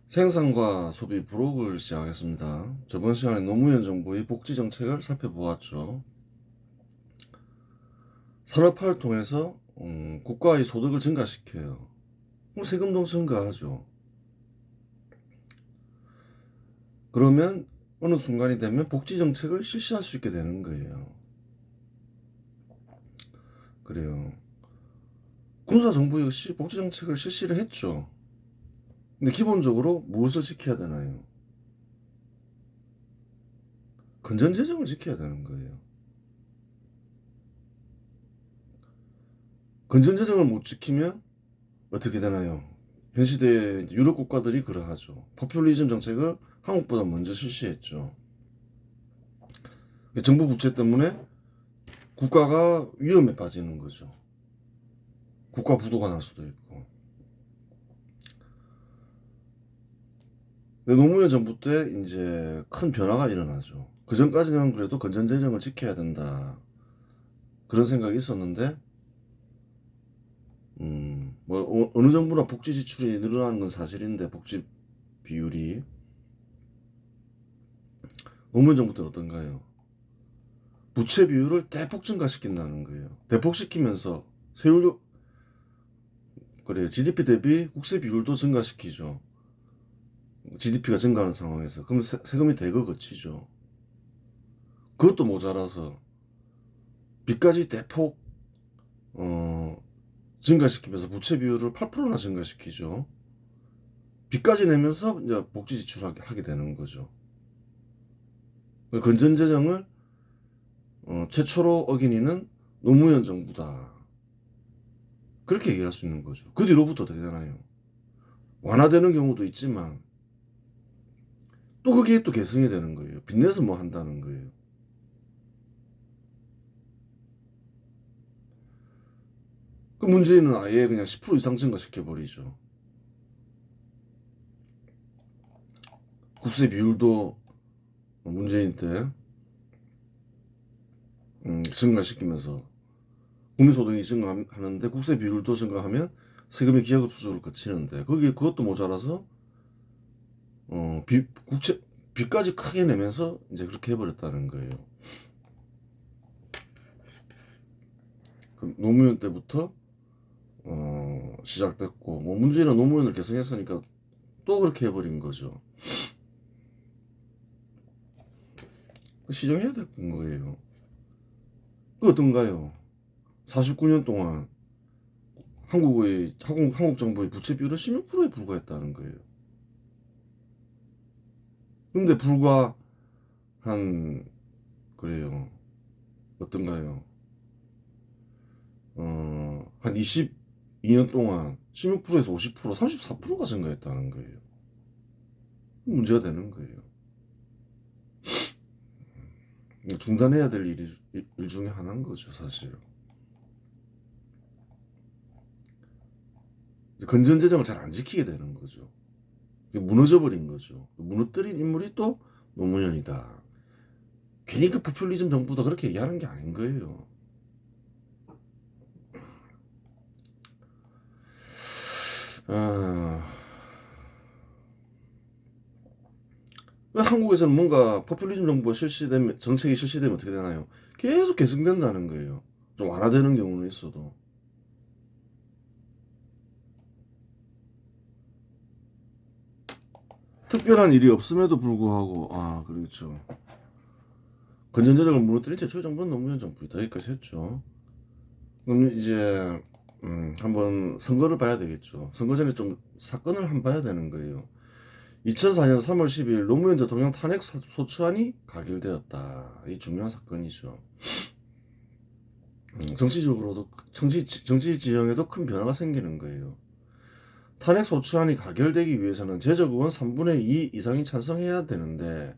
생산과 소비 부록을 시작하겠습니다. 저번 시간에 노무현 정부의 복지 정책을 살펴보았죠. 산업화를 통해서 국가의 소득을 증가시켜요. 그럼 세금도 증가하죠. 그러면 어느 순간이 되면 복지 정책을 실시할 수 있게 되는 거예요. 그래요. 군사 정부 역시 복지 정책을 실시를 했죠. 근데 기본적으로 무엇을 지켜야 되나요? 건전재정을 지켜야 되는 거예요. 건전재정을 못 지키면 어떻게 되나요? 현 시대 유럽 국가들이 그러하죠. 포퓰리즘 정책을 한국보다 먼저 실시했죠. 정부 부채 때문에 국가가 위험에 빠지는 거죠. 국가 부도가 날 수도 있고. 노무현 정부 때 이제 큰 변화가 일어나죠. 그 전까지는 그래도 건전재정을 지켜야 된다. 그런 생각이 있었는데, 어느 정부나 복지 지출이 늘어나는 건 사실인데, 복지 비율이. 노무현 정부 때는 어떤가요? 부채 비율을 대폭 증가시킨다는 거예요. 대폭 시키면서 세율, 그래요. GDP 대비 국세 비율도 증가시키죠. GDP가 증가하는 상황에서. 그럼 세금이 대거 거치죠. 그것도 모자라서 빚까지 대폭 증가시키면서 부채 비율을 8%나 증가시키죠. 빚까지 내면서 이제 복지 지출하게 하게 되는 거죠. 건전재정을 최초로 어긴 이는 노무현 정부다. 그렇게 얘기할 수 있는 거죠. 그 뒤로부터 어떻게 되나요? 완화되는 경우도 있지만 또 그게 또 개성이 되는 거예요. 빚내서 뭐 한다는 거예요. 그 문재인은 아예 그냥 10% 이상 증가시켜버리죠. 국세 비율도 문재인 때 증가시키면서 국민소득이 증가하는데 국세 비율도 증가하면 세금이 기하급수적으로 거치는데 거기에 그것도 모자라서 빚까지 크게 내면서 이제 그렇게 해버렸다는 거예요. 그 노무현 때부터 시작됐고 뭐 문재인은 노무현을 계승했으니까 또 그렇게 해버린 거죠. 시정해야 될 거예요. 그 어떤가요? 49년 동안 한국 정부의 부채 비율은 16%에 불과했다는 거예요. 근데 불과 한 그래요. 어떤가요? 한 22년 동안 16%에서 50%, 34%가 증가했다는 거예요. 문제가 되는 거예요. 중단해야 될 일 중에 하나인 거죠, 사실. 건전재정을 잘 안 지키게 되는 거죠. 무너져버린 거죠. 무너뜨린 인물이 또 노무현이다. 괜히 그 포퓰리즘 정부다 그렇게 얘기하는 게 아닌 거예요. 아, 한국에서는 뭔가 포퓰리즘 정부가 실시되면 정책이 실시되면 어떻게 되나요? 계속 계승된다는 거예요. 좀 완화되는 경우는 있어도. 특별한 일이 없음에도 불구하고 그렇죠. 건전재정을 무너뜨린 최초의 정부는 노무현 정부이다. 여기까지 했죠. 그럼 이제 한번 선거를 봐야 되겠죠. 선거 전에 좀 사건을 한번 봐야 되는 거예요. 2004년 3월 12일 노무현 대통령 탄핵 소추안이 가결되었다. 이 중요한 사건이죠. 정치적으로도 정치 지형에도 큰 변화가 생기는 거예요. 탄핵 소추안이 가결되기 위해서는 제적 의원 3분의 2 이상이 찬성해야 되는데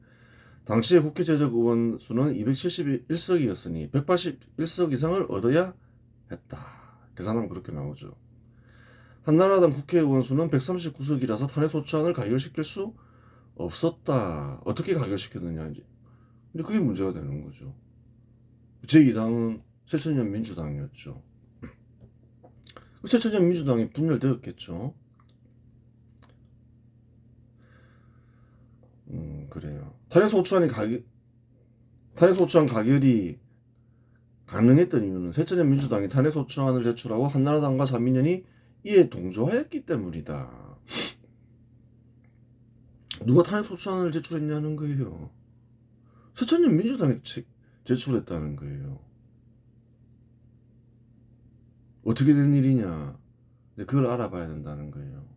당시의 국회 제적 의원 수는 271석이었으니 181석 이상을 얻어야 했다. 계산하면 그렇게 나오죠. 한나라당 국회의원 수는 139석이라서 탄핵 소추안을 가결시킬 수 없었다. 어떻게 가결시켰느냐 이제 그게 문제가 되는 거죠. 제2당은 새천년 민주당이었죠. 새천년 민주당이 분열되었겠죠. 그래요. 탄핵소추안 가결이 가능했던 이유는 새천년 민주당이 탄핵소추안을 제출하고 한나라당과 자민련이 이에 동조하였기 때문이다. 누가 탄핵소추안을 제출했냐는 거예요. 새천년 민주당이 제출했다는 거예요. 어떻게 된 일이냐, 그걸 알아봐야 된다는 거예요.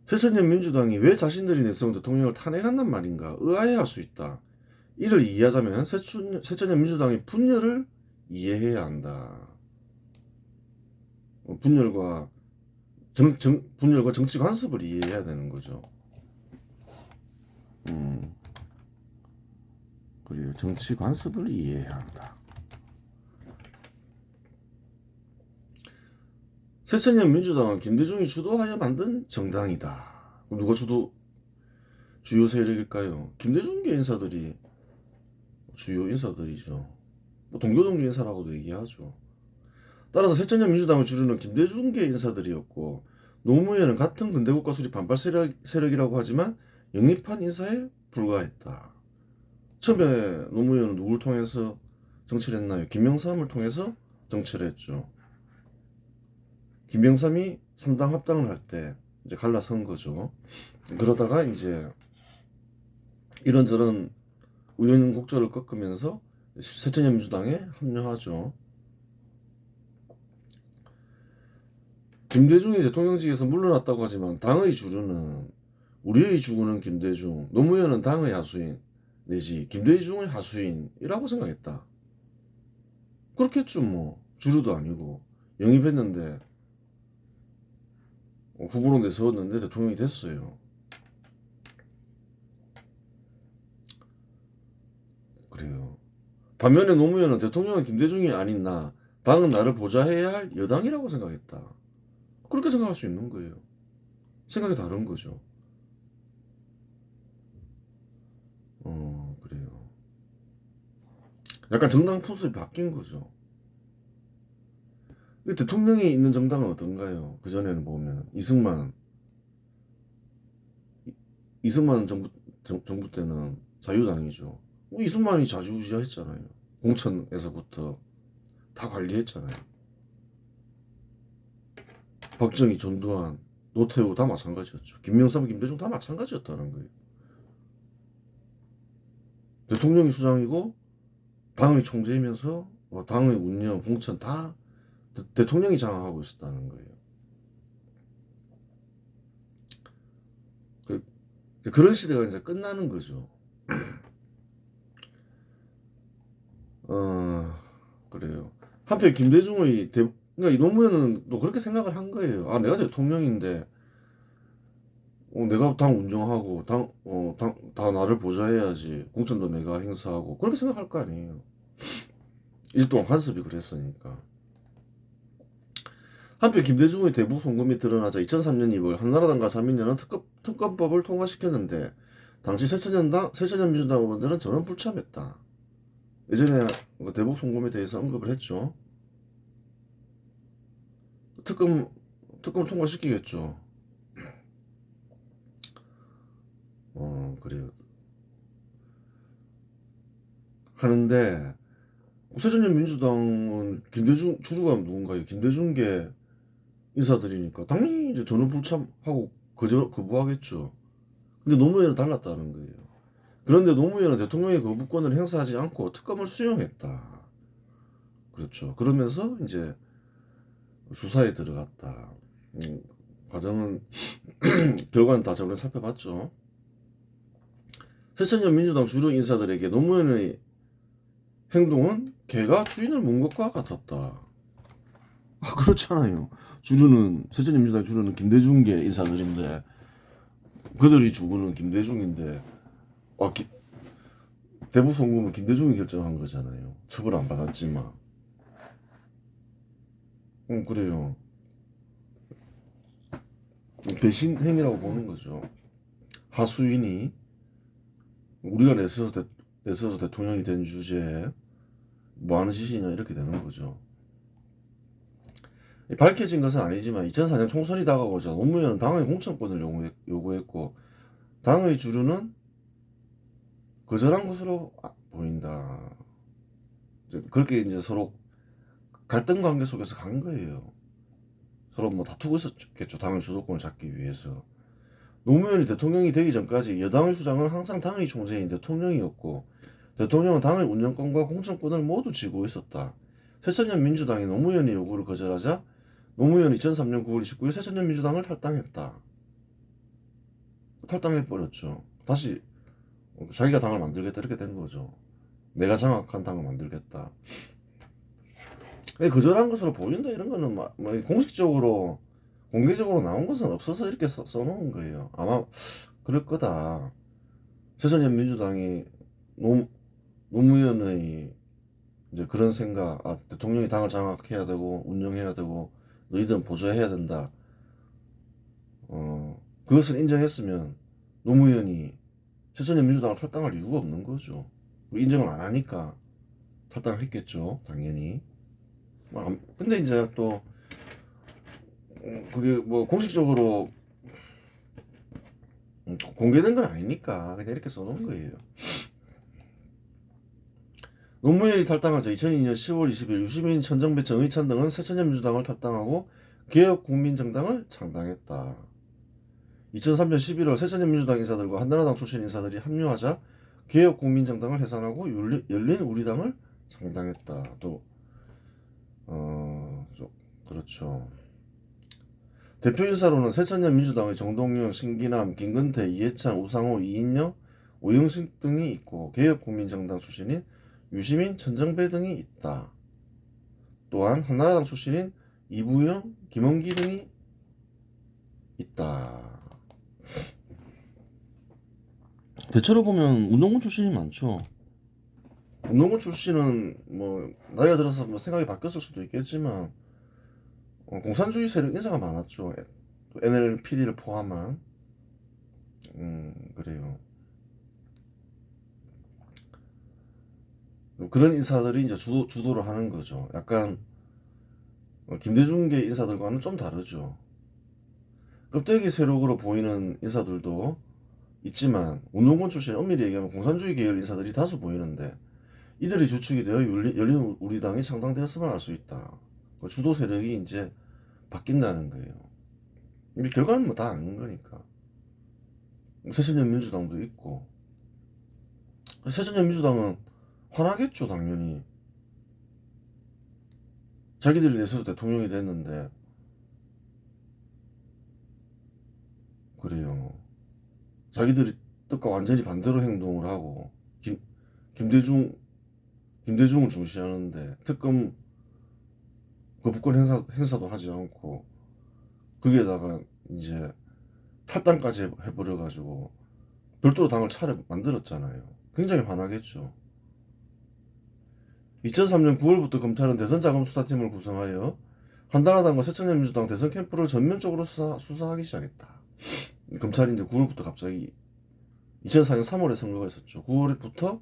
새천년 민주당이 왜 자신들이 내세운 대통령을 탄핵한단 말인가 의아해할 수 있다. 이를 이해하자면 새천년 민주당의 분열을 이해해야 한다. 분열과 정치 관습을 이해해야 되는 거죠. 그래요. 정치 관습을 이해해야 한다. 새천년 민주당은 김대중이 주도하여 만든 정당이다. 누가 주요 세력일까요? 김대중계 인사들이 주요 인사들이죠. 동교동계 인사라고도 얘기하죠. 따라서 새천년 민주당을 주류는 김대중계 인사들이었고, 노무현은 같은 근대국가 수립 반발 세력이라고 하지만 영입한 인사에 불과했다. 처음에 노무현은 누굴 통해서 정치를 했나요? 김영삼을 통해서 정치를 했죠. 김영삼이 3당 합당을 할 때 이제 갈라선 거죠. 그러다가 이제 이런저런 우여곡절을 겪으면서 새천년 민주당에 합류하죠. 김대중이 대통령직에서 물러났다고 하지만 당의 주류는 우리의 주구는 김대중, 노무현은 당의 하수인 내지 김대중의 하수인이라고 생각했다. 그렇겠죠. 뭐 주류도 아니고 영입했는데 후보로 내세웠는데 대통령이 됐어요. 그래요. 반면에 노무현은 대통령은 김대중이 아닌 당은 나를 보좌해야 할 여당이라고 생각했다. 그렇게 생각할 수 있는 거예요. 생각이 다른 거죠. 그래요. 약간 정당 풍습이 바뀐 거죠. 대통령이 있는 정당은 어떤가요? 그전에는 보면 이승만 정부 때는 자유당이죠. 이승만이 좌지우지했잖아요. 공천에서부터 다 관리했잖아요. 박정희, 전두환, 노태우 다 마찬가지였죠. 김명삼, 김대중 다 마찬가지였다는 거예요. 대통령이 수장이고 당의 총재이면서 당의 운영, 공천 다 대통령이 장악하고 있었다는 거예요. 그런 시대가 이제 끝나는 거죠. 그래요. 한편 김대중의 그러니까 이 노무현은 또 그렇게 생각을 한 거예요. 내가 대통령인데 내가 당 운영하고 다 나를 보좌해야지. 공천도 내가 행사하고 그렇게 생각할 거 아니에요. 이제 동안 관습이 그랬으니까. 한편 김대중의 대북 송금이 드러나자 2003년 2월 한나라당과 자민련은 특검법을 통과시켰는데 당시 새천년 민주당 의원들은 전원 불참했다. 예전에 대북 송금에 대해서 언급을 했죠. 특검을 통과시키겠죠. 그래요. 하는데 새천년 민주당은 김대중 주류가 누군가요? 김대중계 인사들이니까 당연히 이제 전원 불참하고 거부하겠죠. 근데 노무현은 달랐다는 거예요. 그런데 노무현은 대통령의 거부권을 행사하지 않고 특검을 수용했다. 그렇죠. 그러면서 이제 수사에 들어갔다. 과정은 결과는 다 저번에 살펴봤죠. 새천년 민주당 주류 인사들에게 노무현의 행동은 개가 주인을 문 것과 같았다. 그렇잖아요. 새천년 민주당 주류는 김대중계 인사들인데 그들이 주구는 김대중인데 대북 송금은 김대중이 결정한 거잖아요. 처벌 안 받았지만. 그래요. 배신 행위라고 보는 거죠. 하수인이 우리가 내세워서 대통령이 된 주제에 뭐 하는 짓이냐 이렇게 되는 거죠. 밝혀진 것은 아니지만 2004년 총선이 다가오자 노무현은 당의 공천권을 요구했고 당의 주류는 거절한 것으로 보인다. 그렇게 이제 서로 갈등 관계 속에서 간 거예요. 서로 뭐 다투고 있었겠죠. 당의 주도권을 잡기 위해서. 노무현이 대통령이 되기 전까지 여당의 수장은 항상 당의 총재인 대통령이었고 대통령은 당의 운영권과 공천권을 모두 쥐고 있었다. 새천년 민주당이 노무현의 요구를 거절하자 노무현이 2003년 9월 29일 새천년 민주당을 탈당했다. 탈당해버렸죠. 다시 자기가 당을 만들겠다 이렇게 된 거죠. 내가 장악한 당을 만들겠다. 거절한 것으로 보인다 이런 거는 뭐 공식적으로 공개적으로 나온 것은 없어서 이렇게 써놓은 거예요. 아마 그럴 거다. 새천년 민주당이 노무현의 이제 그런 생각, 대통령이 당을 장악해야 되고 운영해야 되고 너희들은 보조해야 된다. 그것을 인정했으면 노무현이 새천년 민주당을 탈당할 이유가 없는 거죠. 인정을 안 하니까 탈당을 했겠죠, 당연히. 근데 이제 또 그게 뭐 공식적으로 공개된 건 아니니까 그냥 이렇게 써놓은 거예요. 노무현이 탈당하자 2002년 10월 20일 유시민, 천정배, 정의찬 등은 새천년 민주당을 탈당하고 개혁국민정당을 창당했다. 2003년 11월 새천년 민주당 인사들과 한나라당 출신 인사들이 합류하자 개혁국민정당을 해산하고 열린우리당을 창당했다. 또 그렇죠. 대표 인사로는 새천년 민주당의 정동영, 신기남, 김근태, 이해찬, 우상호, 이인영, 오영식 등이 있고 개혁국민정당 출신인 유시민, 천정배 등이 있다. 또한 한나라당 출신인 이부영, 김원기 등이 있다. 대체로 보면 운동권 출신이 많죠. 운동권 출신은 뭐 나이가 들어서 뭐 생각이 바뀌었을 수도 있겠지만 공산주의 세력 인사가 많았죠. NLPD를 포함한 그래요. 그런 인사들이 이제 주도를 하는 거죠. 약간 김대중계 인사들과는 좀 다르죠. 껍데기 세력으로 보이는 인사들도 있지만 운동권 출신 엄밀히 얘기하면 공산주의 계열 인사들이 다수 보이는데 이들이 주축이 되어 열린 우리당이 창당되었음을 알 수 있다. 주도 세력이 이제 바뀐다는 거예요. 이 결과는 뭐 다 아는 거니까. 새천년 민주당도 있고 새천년 민주당은 화나겠죠 당연히. 자기들이 내세서 대통령이 됐는데 그래요. 자기들이 뜻과 완전히 반대로 행동을 하고 김대중을 중시하는데 특검 거부권 행사도 하지 않고 거기에다가 이제 탈당까지 해버려가지고 별도로 당을 만들었잖아요. 굉장히 화나겠죠. 2003년 9월부터 검찰은 대선자금수사팀을 구성하여 한나라당과 새천년민주당 대선 캠프를 전면적으로 수사하기 시작했다. 검찰이 이제 9월부터 갑자기 2004년 3월에 선거가 있었죠. 9월부터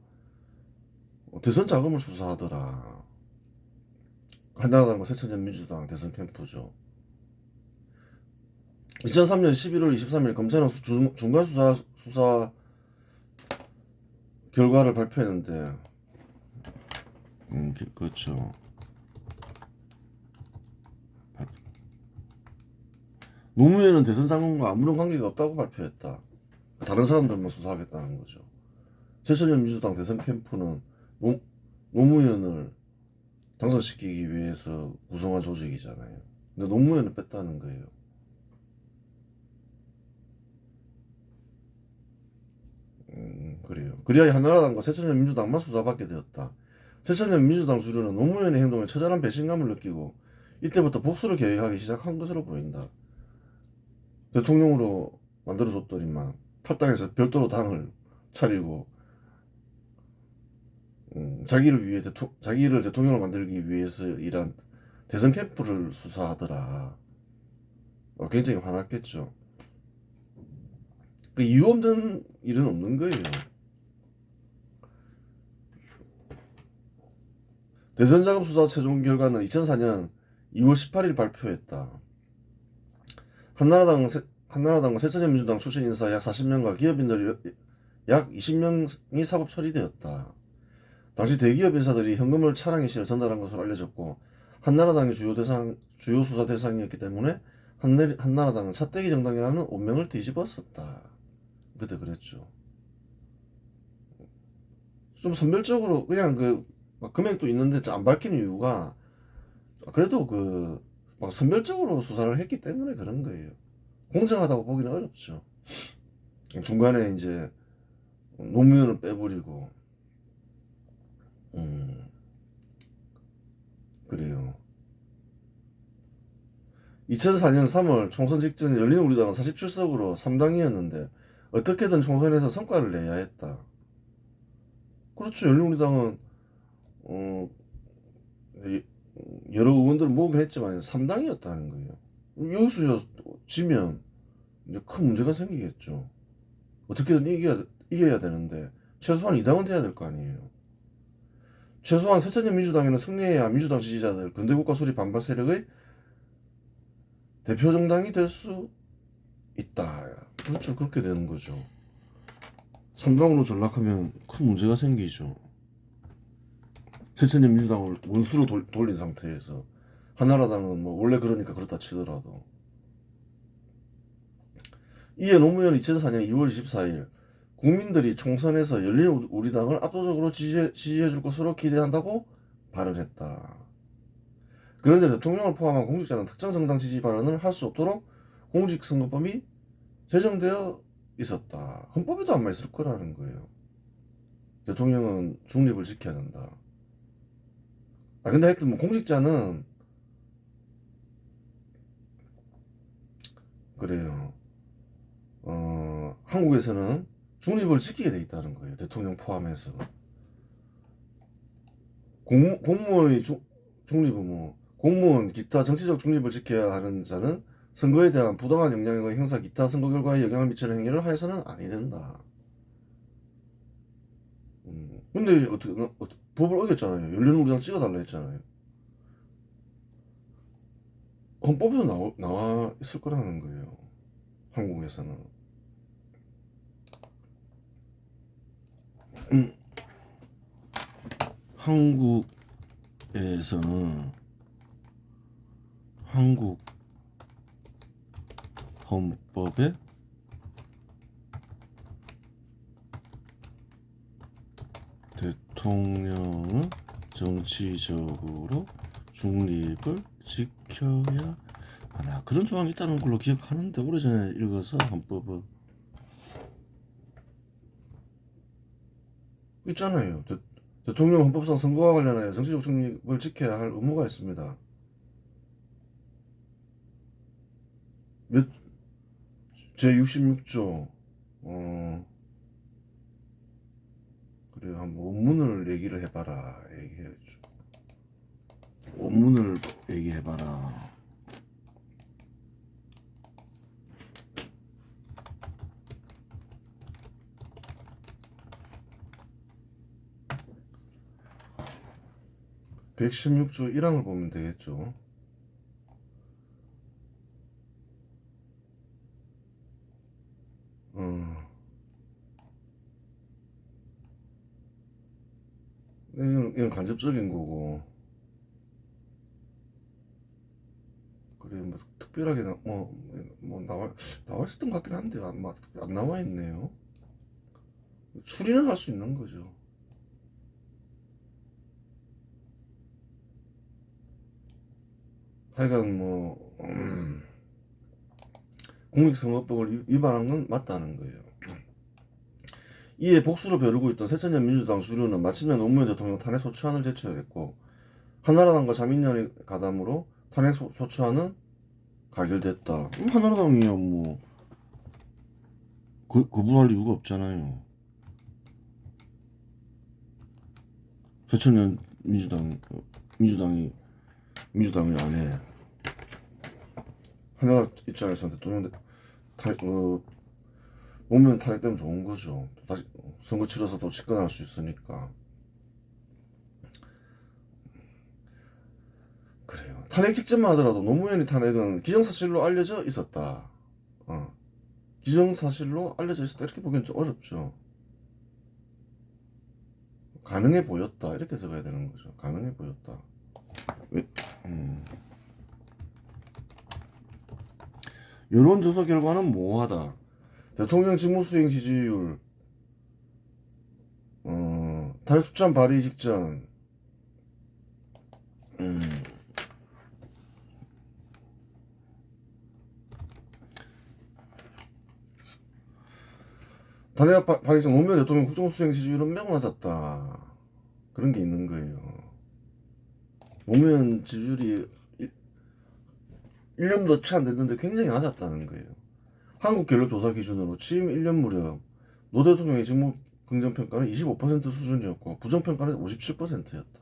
대선 자금을 수사하더라. 한나라당과 새천년민주당 대선 캠프죠. 2003년 11월 23일 검찰은 중간 수사 결과를 발표했는데 그렇죠. 노무현은 대선 장관과 아무런 관계가 없다고 발표했다. 다른 사람들만 수사하겠다는 거죠. 새천년 민주당 대선 캠프는 노무현을 당선시키기 위해서 구성한 조직이잖아요. 근데 노무현을 뺐다는 거예요. 그래요. 그리하여 한나라당과 새천년 민주당만 수사받게 되었다. 새천년 민주당 주류는 노무현의 행동에 처절한 배신감을 느끼고 이때부터 복수를 계획하기 시작한 것으로 보인다. 대통령으로 만들어줬더니만 탈당해서 별도로 당을 차리고 자기를 대통령으로 만들기 위해서 일한 대선 캠프를 수사하더라. 굉장히 화났겠죠. 그 이유 없는 일은 없는 거예요. 대선 자금 수사 최종 결과는 2004년 2월 18일 발표했다. 한나라당과 새천년민주당 출신 인사 약 40명과 기업인들 약 20명이 사법 처리되었다. 당시 대기업 인사들이 현금을 차량에 실어 전달한 것으로 알려졌고 한나라당이 주요 수사 대상이었기 때문에 한나라당은 차떼기 정당이라는 옷명을 뒤집었었다. 그때 그랬죠. 좀 선별적으로 그냥 막 금액도 있는데 안 밝히는 이유가 그래도 막 선별적으로 수사를 했기 때문에 그런 거예요. 공정하다고 보기는 어렵죠. 중간에 이제 노무현은 빼버리고 그래요. 2004년 3월 총선 직전에 열린우리당은 47석으로 3당이었는데 어떻게든 총선에서 성과를 내야 했다. 그렇죠. 열린우리당은 여러 의원들을 모으긴 했지만 3당이었다는 거예요. 여기서 지면 이제 큰 문제가 생기겠죠. 어떻게든 이겨야 되는데 최소한 2당은 돼야 될 거 아니에요. 최소한 새천년민주당에는 승리해야 민주당 지지자들 근대국가 수립 반발 세력의 대표 정당이 될 수 있다. 그렇죠. 그렇게 되는 거죠. 3당으로 전락하면 큰 문제가 생기죠. 새천년민주당을 원수로 돌린 상태에서 한나라당은 뭐 원래 그러니까 그렇다 치더라도 이에 노무현은 2004년 2월 24일 국민들이 총선에서 열린우리당을 압도적으로 지지해줄 것으로 기대한다고 발언했다. 그런데 대통령을 포함한 공직자는 특정 정당 지지 발언을 할 수 없도록 공직선거법이 제정되어 있었다. 헌법에도 아마 있을 거라는 거예요. 대통령은 중립을 지켜야 된다. 근데 하여튼 뭐 공직자는 그래요. 한국에서는 중립을 지키게 돼 있다는 거예요. 대통령 포함해서. 공무원의 중립은 뭐 공무원 기타 정치적 중립을 지켜야 하는 자는 선거에 대한 부당한 영향과 행사 기타 선거 결과에 영향을 미치는 행위를 하여서는 아니 된다. 근데 어떻게 법을 어겼잖아요. 열린우리당 찍어달라 했잖아요. 헌법에도 나와 있을 거라는 거예요. 한국에서는. 한국에서는 한국 헌법에 대통령은 정치적으로 중립을 지켜야 하나 그런 조항이 있다는 걸로 기억하는데 오래전에 읽어서 헌법을 있잖아요. 대통령 헌법상 선거와 관련하여 정치적 중립을 지켜야 할 의무가 있습니다. 제66조 그래요. 한번 원문을 얘기를 해봐라. 얘기해야죠. 원문을 얘기해봐라. (116조) 1항을 보면 되겠죠. 이건 간접적인 거고 그래 뭐 특별하게 나와 있었던 것 같긴 한데 안 나와 있네요. 추리는 할 수 있는 거죠. 하여간 공직선거법을 위반한 건 맞다는 거예요. 이에 복수로 벼르고 있던 새천년민주당 주류는 마침내 노무현 대통령 탄핵 소추안을 제출했고 한나라당과 자민련의 가담으로 탄핵 소추안은 가결됐다. 한나라당이야 뭐 거부할 이유가 없잖아요. 새천년 민주당이 안 해. 한나라 입장에서는 대통령 노무현 탄핵되면 좋은 거죠. 다시 선거 치러서 또 집권할 수 있으니까. 그래요. 탄핵 직전만 하더라도 노무현의 탄핵은 기정사실로 알려져 있었다. 기정사실로 알려져 있었다. 이렇게 보기엔 좀 어렵죠. 가능해 보였다. 이렇게 적어야 되는 거죠. 가능해 보였다. 여론조사 결과는 모호하다. 대통령 직무수행 지지율, 탄핵 소추안 발의 직전, 탄핵 발의 전 노무현 대통령 국정수행 지지율은 매우 낮았다. 그런 게 있는 거예요. 노무현 지지율이 1년도 채 안 됐는데 굉장히 낮았다는 거예요. 한국갤럽조사 기준으로 취임 1년 무렵 노 대통령의 직무 긍정평가는 25% 수준이었고 부정평가는 57%였다.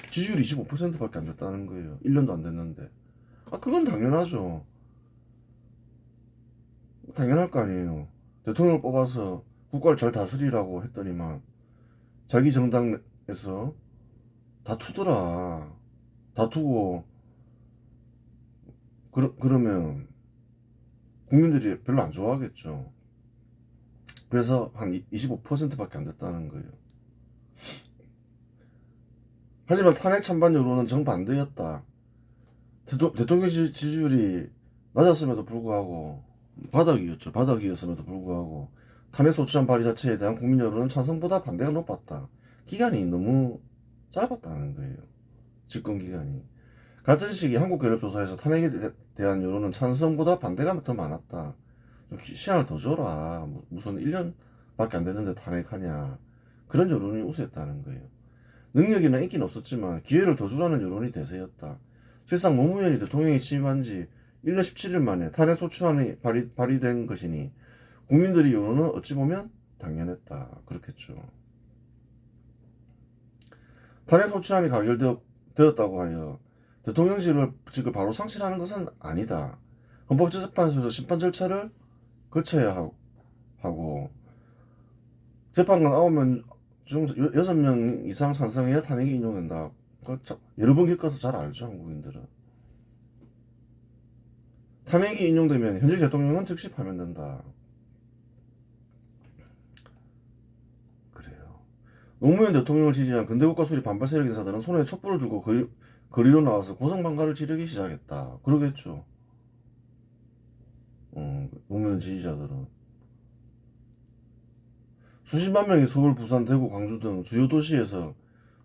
지지율이 25%밖에 안 됐다는 거예요. 1년도 안 됐는데. 그건 당연하죠. 당연할 거 아니에요. 대통령을 뽑아서 국가를 잘 다스리라고 했더니만 자기 정당에서 다투더라. 다투고 그러면 국민들이 별로 안 좋아하겠죠. 그래서 한 25%밖에 안 됐다는 거예요. 하지만 탄핵 찬반 여론은 정반대였다. 대통령 지지율이 낮았음에도 불구하고 바닥이었죠. 바닥이었음에도 불구하고 탄핵 소추안 발의 자체에 대한 국민 여론은 찬성보다 반대가 높았다. 기간이 너무 짧았다는 거예요. 집권 기간이. 같은 시기 한국갤럽조사에서 탄핵에 대한 여론은 찬성보다 반대가 더 많았다. 좀 시간을 더 줘라. 무슨 1년밖에 안 됐는데 탄핵하냐. 그런 여론이 우세했다는 거예요. 능력이나 인기는 없었지만 기회를 더 주라는 여론이 대세였다. 실상 노무현이 대통령에 취임한 지 1년 17일 만에 탄핵 소추안이 발의된 것이니 국민들의 여론은 어찌 보면 당연했다. 그렇겠죠. 탄핵 소추안이 가결되었다고 하여 대통령직을 바로 상실하는 것은 아니다. 헌법재판소에서 심판 절차를 거쳐야 하고 재판관 9명 중 6명 이상 찬성해야 탄핵이 인용된다. 여러 번 겪어서 잘 알죠, 한국인들은. 탄핵이 인용되면 현직 대통령은 즉시 파면된다. 그래요. 노무현 대통령을 지지한 근대국가 수립 반발 세력 인사들은 손에 촛불을 들고 거리로 나와서 고성방가를 지르기 시작했다. 그러겠죠. 노무현 지지자들은. 수십만 명이 서울, 부산, 대구, 광주 등 주요 도시에서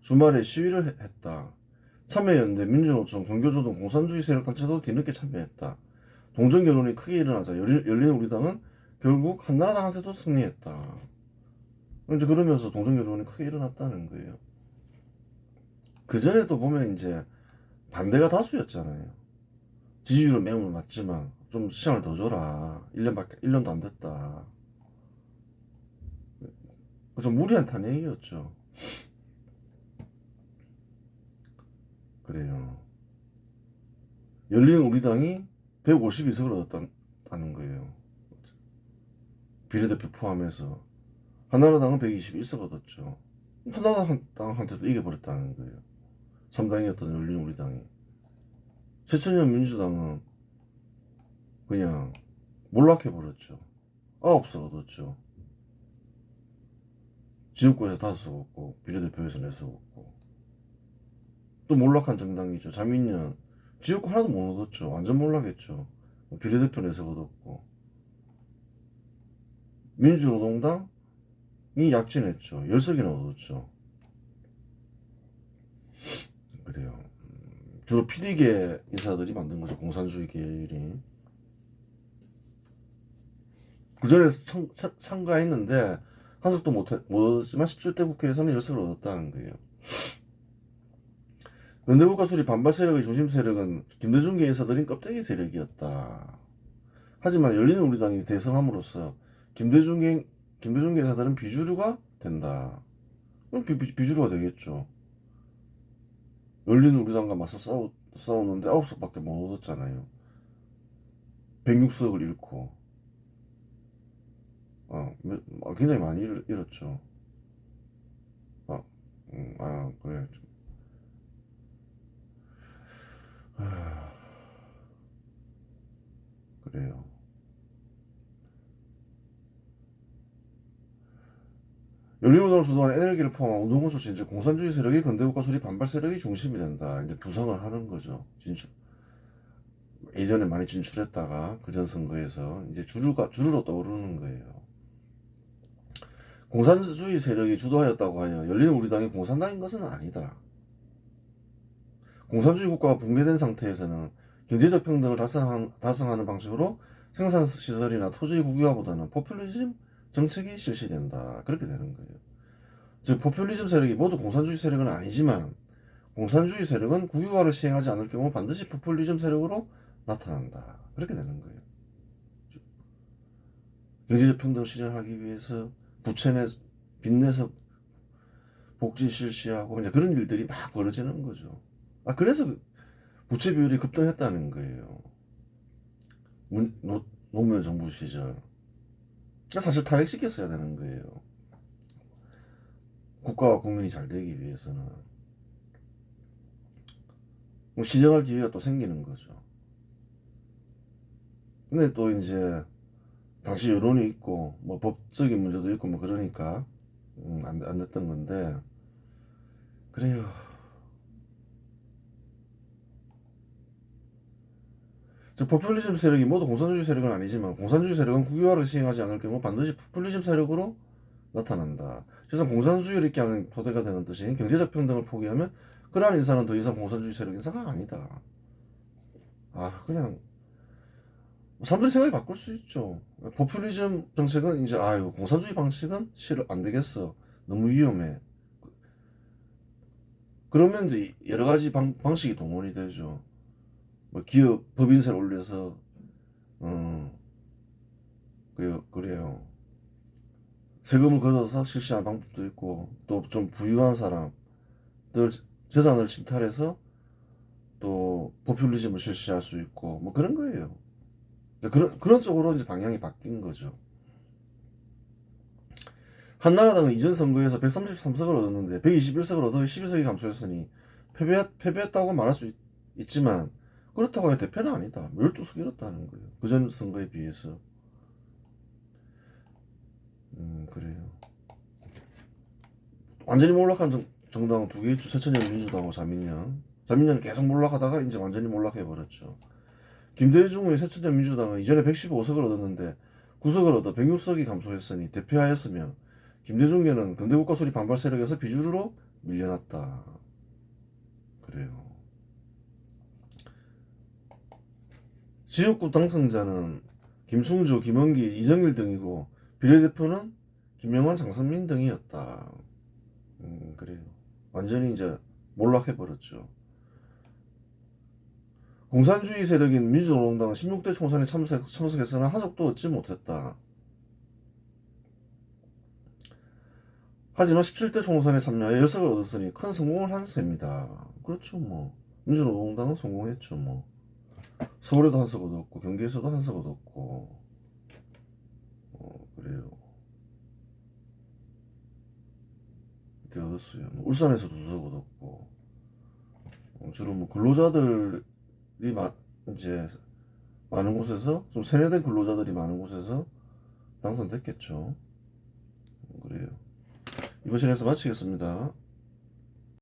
주말에 시위를 했다. 참여연대, 민주노총, 종교조 등 공산주의 세력 단체도 뒤늦게 참여했다. 동정 여론이 크게 일어나자 열린 우리당은 결국 한나라당한테도 승리했다. 이제 그러면서 동정 여론이 크게 일어났다는 거예요. 그 전에도 보면 이제 반대가 다수였잖아요. 지지율은 매우 낮지만 좀 시간을 더 줘라. 1년도 안 됐다. 좀 무리한 탄핵이었죠. 그래요. 열린 우리당이 152석을 얻었다는 거예요. 비례대표 포함해서. 한나라당은 121석 얻었죠. 한나라당한테도 이겨버렸다는 거예요. 3당이었던 열린 우리당이. 최천년 민주당은 그냥 몰락해버렸죠. 9석 얻었죠. 지역구에서 5석 얻고 비례대표에서 4석 얻고 또 몰락한 정당이죠. 자민련 지역구 하나도 못 얻었죠. 완전 몰락했죠. 비례대표 4석 얻었고 민주노동당이 약진했죠. 10석이나 얻었죠. 그래요. 주로 PD계 인사들이 만든 거죠. 공산주의 계열이. 그 전에 참가했는데 한석도 못 얻었지만 17대 국회에서는 10석을 얻었다는 거예요. 근대국가 수립 반발 세력의 중심 세력은 김대중계 인사들인 껍데기 세력이었다. 하지만 열리는 우리당이 대성함으로써 김대중계 인사들은 비주류가 된다. 그럼 비주류가 되겠죠. 열리는 우리당과 맞서 싸우는데 9석밖에 못 얻었잖아요. 106석을 잃고 굉장히 많이 잃었죠. 그래. 그래요. 열린우당을 주도하는 NLD를 포함한 운동권 조치 이제 공산주의 세력이 근대국가 수립 반발 세력이 중심이 된다. 이제 부상을 하는 거죠. 진출. 예전에 많이 진출했다가 그전 선거에서 이제 주류로 떠오르는 거예요. 공산주의 세력이 주도하였다고 하여 열린우리당이 공산당인 것은 아니다. 공산주의 국가가 붕괴된 상태에서는 경제적 평등을 달성하는 방식으로 생산시설이나 토지의 국유화보다는 포퓰리즘 정책이 실시된다. 그렇게 되는 거예요. 즉 포퓰리즘 세력이 모두 공산주의 세력은 아니지만 공산주의 세력은 국유화를 시행하지 않을 경우 반드시 포퓰리즘 세력으로 나타난다. 그렇게 되는 거예요. 경제적 평등을 실현하기 위해서 부채내 빚내서 복지 실시하고 이제 그런 일들이 막 벌어지는 거죠. 그래서 부채 비율이 급등했다는 거예요. 노무현 정부 시절. 사실 탄핵시켰어야 되는 거예요. 국가와 국민이 잘 되기 위해서는. 시정할 기회가 또 생기는 거죠. 근데 또 이제 당시 여론이 있고 뭐 법적인 문제도 있고 뭐 그러니까 안 됐던 건데 그래요. 즉 포퓰리즘 세력이 모두 공산주의 세력은 아니지만 공산주의 세력은 국유화를 시행하지 않을 경우 반드시 포퓰리즘 세력으로 나타난다. 그래서 공산주의를 있게 하는 토대가 되는 뜻인 경제적 평등을 포기하면 그러한 인사는 더 이상 공산주의 세력 인사가 아니다. 그냥 사람들이 생각이 바꿀 수 있죠. 포퓰리즘 정책은 이제 공산주의 방식은 싫어 안 되겠어. 너무 위험해. 그러면 이제 여러 가지 방식이 동원이 되죠. 뭐 기업 법인세를 올려서 그래요. 세금을 걷어서 실시하는 방법도 있고 또 좀 부유한 사람들 재산을 침탈해서 또 포퓰리즘을 실시할 수 있고 뭐 그런 거예요. 그런 쪽으로 이제 방향이 바뀐 거죠. 한나라당은 이전 선거에서 133석을 얻었는데 121석을 얻어 12석이 감소했으니 패배했다고 말할 수 있지만 그렇다고 해서 대패는 아니다. 12석 잃었다는 거예요. 그전 선거에 비해서. 그래요. 완전히 몰락한 정당은 두 개 있죠. 새천년 민주당하고 자민련. 자민련은 계속 몰락하다가 이제 완전히 몰락해버렸죠. 김대중의 새천년 민주당은 이전에 115석을 얻었는데 9석을 얻어 106석이 감소했으니 대패하였으며 김대중계는 근대국가 수립 반발 세력에서 비주류로 밀려났다. 그래요. 지역구 당선자는 김충주, 김원기, 이정일 등이고 비례대표는 김영환, 장선민 등이었다. 그래요. 완전히 이제 몰락해버렸죠. 공산주의 세력인 민주노동당은 16대 총선에 참석했으나 한 적도 얻지 못했다. 하지만 17대 총선에 참여하여 10석을 얻었으니 큰 성공을 한 셈이다. 그렇죠 뭐. 민주노동당은 성공했죠 뭐. 서울에도 한 석 얻었고 경기에서도 한 석 얻었고 그래요. 이렇게 얻었어요. 울산에서도 2석 얻었고 주로 뭐 근로자들이 이제 많은 곳에서 좀 세뇌된 근로자들이 많은 곳에서 당선됐겠죠. 그래요. 이번 시간에서 마치겠습니다.